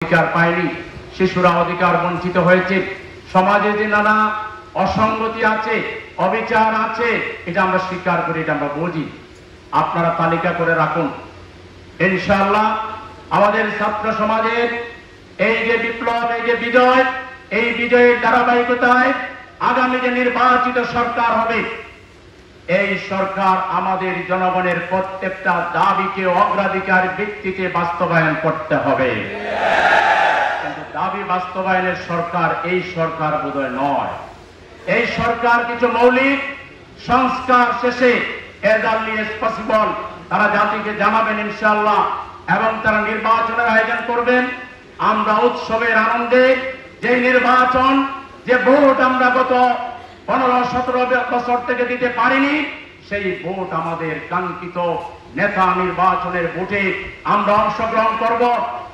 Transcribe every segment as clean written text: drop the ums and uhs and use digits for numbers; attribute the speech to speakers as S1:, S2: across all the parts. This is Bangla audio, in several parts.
S1: অধিকার পায়নি, শিশুরা অধিকার বঞ্চিত হয়েছে, সমাজে যে নানা অসঙ্গতি আছে, অবিচার আছে, এটা আমরা স্বীকার করি, এটা আমরা বুঝি। আপনারা তালিকা করে রাখুন, ইনশাআল্লাহ আমাদের ছাত্র সমাজের এই যে বিপ্লব, এই যে বিজয়, এই বিজয়ের ধারাবাহিকতায় আগামী যে নির্বাচিত সরকার হবে, এই সরকার আমাদের জনগণের প্রত্যেকটা দাবিকে অগ্রাধিকার ভিত্তিতে বাস্তবায়ন করতে হবে। কিন্তু দাবি বাস্তবায়নের সরকার এই সরকার বোধহয় নয়। এই সরকার কিছু মৌলিক সংস্কার শেষে as early as possible তারা জাতিকে জানাবেন ইনশাআল্লাহ, এবং তারা নির্বাচনের আয়োজন করবেন। আমরা উৎসবের আনন্দে যে নির্বাচন, যে ভোট আমরা গত 15-17 বছর থেকে দিতে পারিনি, সেই ভোট আমাদের কাঙ্ক্ষিত নেতা নির্বাচনের ভোটে আমরা অংশগ্রহণ করব।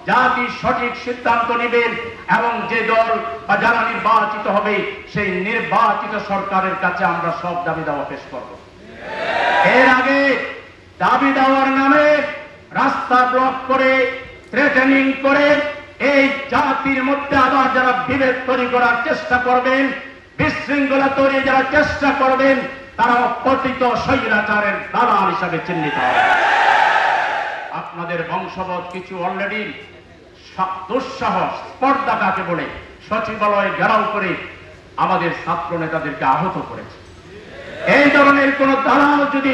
S1: জাতি সঠিক সিদ্ধান্ত নেবেন এবং যে দল বা যারা নির্বাচিত হবে সেই নির্বাচিত সরকারের কাছে আমরা সব দাবি দাওয়া পেশ করব। এর আগে দাবি দেওয়ার নামে রাস্তা ব্লক করে, থ্রেটেনিং করে এই জাতির মধ্যে আবার যারা বিভেদ তৈরি করার চেষ্টা করবেন, বিশৃঙ্খলা তৈরি যারা চেষ্টা করবেন, তারা পতিত স্বৈরাচারের দালাল হিসাবে চিহ্নিত হবে। আপনাদের বংশবৎ কিছু অলরেডি দুঃসাহস, স্পর্ধা কাকে বলে, সচিবালয় ঘেরাও করে আমাদের ছাত্র নেতাদেরকে আহত করেছে। এই ধরনের কোন দালাল যদি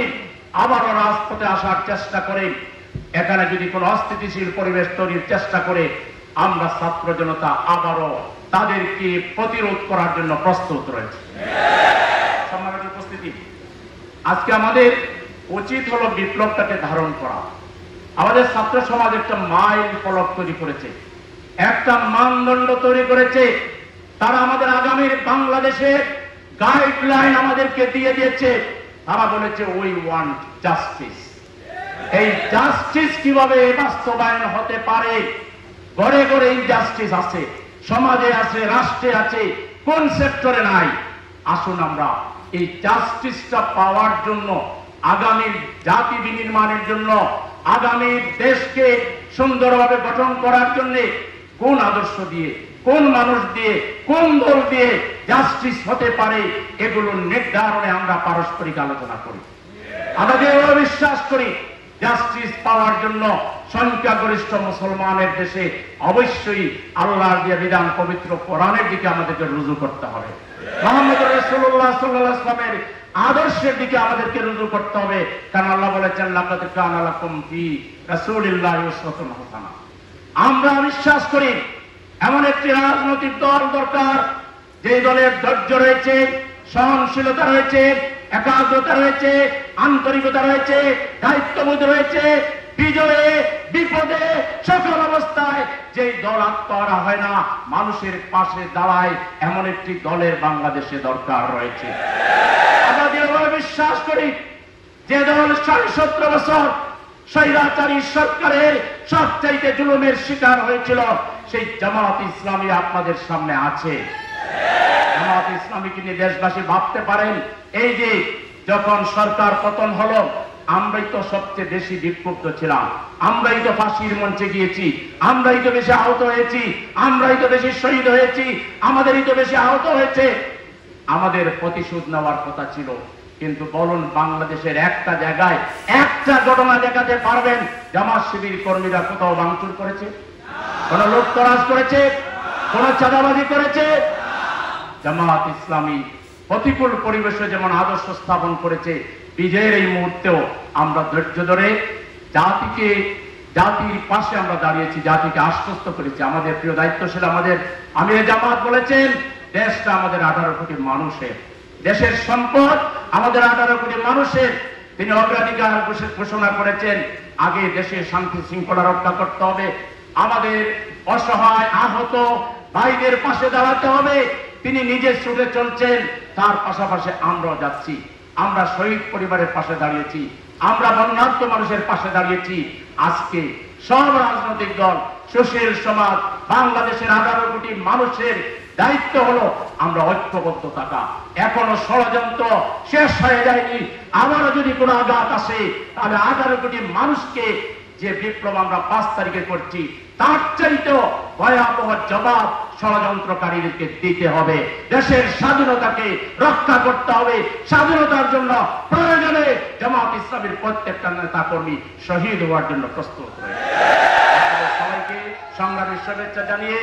S1: আবারও রাজপথে আসার চেষ্টা করে, এখানে যদি কোন অস্থিতিশীল পরিবেশ তৈরির চেষ্টা করে, আমরা ছাত্র জনতা আবারও তাদেরকে প্রতিরোধ করার জন্য প্রস্তুত রয়েছে। সম্মানিত উপস্থিতি, আজকে আমাদের উচিত হলো বিপ্লবটাকে ধারণ করা। আমাদের ছাত্র সমাজ একটা মাইল ফলক তৈরি করেছে, একটা মানদণ্ড তৈরি করেছে। তারা আমাদের আগামীর বাংলাদেশের গাইডলাইন আমাদেরকে দিয়ে দিয়েছে। তারা বলেছে উই ওয়ান্ট জাস্টিস। এই জাস্টিস কিভাবে বাস্তবায়ন হতে পারে? ঘরে ঘরে ইনজাস্টিস আছে, সমাজে আছে, রাষ্ট্রে আছে, কোন সেক্টরে নাই? আসুন আমরা এই জাস্টিসটা পাওয়ার জন্য, আগামী জাতি বিনির্মাণের জন্য, আগামী দেশকে সুন্দরভাবে গঠন করার জন্য কোন আদর্শ দিয়ে, কোন মানুষ দিয়ে, কোন দল দিয়ে জাস্টিস হতে পারে, এগুলো নির্ধারণে আমরা পারস্পরিক আলোচনা করি। আমরা যে বিশ্বাস করি জাস্টিস পাওয়ার জন্য সংখ্যাগরিষ্ঠ মুসলমানের দেশে অবশ্যই আল্লাহর যে বিধান, পবিত্র কোরআনের দিকে আমাদেরকে রুজু করতে হবে। মুহাম্মদ রাসূলুল্লাহ সাল্লাল্লাহু আলাইহি ওয়াসাল্লামের আদর্শের দিকে আমাদেরকে রুজু করতে হবে। কারণ আল্লাহ বলেছেন লাকাদ কানা লাকুম ফি রাসূলিল্লাহি উসওয়াতুন হাসানাহ। আমরা বিশ্বাস করি এমন একটি রাজনৈতিক দল দরকার, যে দলের ধৈর্য রয়েছে, সহনশীলতা রয়েছে, একাগ্রতা রয়েছে, আন্তরিকতা রয়েছে, দায়িত্ববোধ রয়েছে। বিজয়ে, বিপদে, সকল অবস্থায় যেই দল আত্মহারা হয় না, মানুষের পাশে দাঁড়ায়, এমন একটি দলের বাংলাদেশে দরকার রয়েছে। আমরা দৃঢ়ভাবে বিশ্বাস করি যে দল 17.5 বছর স্বৈরাচারী সরকারের সবচাইতে জুলুমের শিকার হয়েছিল, সেই জামাত ইসলামী আপনাদের সামনে আছে। জামাত ইসলামীকে নিয়ে দেশবাসী ভাবতে পারেন, এই যে যখন সরকার পতন হলো, আমরাই তো সবচেয়ে বেশি বিক্ষুব্ধ ছিলাম, আমরাই তো ফাঁসির মঞ্চে গিয়েছি, আমরাই তো বেশি আহত হয়েছি, আমরাই তো বেশি শহীদ হয়েছি, আমাদেরই তো বেশি আহত হয়েছে। আমাদের প্রতিশোধ নেওয়ার কথা ছিল, কিন্তু বলুন বাংলাদেশের একটা জায়গায় একটা ঘটনা দেখাতে পারবেন জামাত শিবির কর্মীরা কোথাও ভাঙচুর করেছে, কোন লুটতরাজ করেছে, কোন চাঁদাবাজি করেছে? জামাত ইসলামী প্রতিকূল পরিবেশে যেমন আদর্শ স্থাপন করেছে, বিজয়ের এই মুহূর্তেও আমরা ধৈর্য ধরে জাতির পাশে আমরা দাঁড়িয়েছি, জাতিকে আশ্বস্ত করেছি। আমাদের প্রিয় দায়িত্বশীল আমাদের আমিরে জামাত বলেছেন, দেশটা আমাদের 18 কোটি মানুষের, দেশের সম্পদ আমাদের 18 কোটি মানুষের। তিনি অগ্রাধিকার ঘোষণা করেছেন, আগে দেশের শান্তি শৃঙ্খলা রক্ষা করতে হবে, আমাদের অসহায় আহত ভাইদের পাশে দাঁড়াতে হবে। তিনি নিজে ছুটে চলছেন, তার পাশাপাশি আমরাও যাচ্ছি। আমরা শহীদ পরিবারের পাশে দাঁড়িয়েছি, আমরা বন্যার্ত মানুষের পাশে দাঁড়িয়েছি। আজকে সব রাজনৈতিক দল, সুশীল সমাজ, বাংলাদেশের 18 কোটি মানুষের দায়িত্ব হলো আমরা ঐক্যবদ্ধ থাকা। এখনো ষড়যন্ত্র শেষ হয়ে যায়নি, আবারও যদি কোনো আঘাত আসে, তাহলে 18 কোটি মানুষকে যে বিপ্লব আমরা 5 তারিখে করছি, তার চাইতেও ভয়াবহ জবাব ষড়যন্ত্রকারীদেরকে দিতে হবে। দেশের স্বাধীনতাকে রক্ষা করতে হবে। স্বাধীনতার জন্য প্রয়োজনে জামাত ইসলামীর প্রত্যেকটা নেতা কর্মী শহীদ হওয়ার জন্য প্রস্তুত হয়েছে। সবাইকে সংগ্রামের শুভেচ্ছা জানিয়ে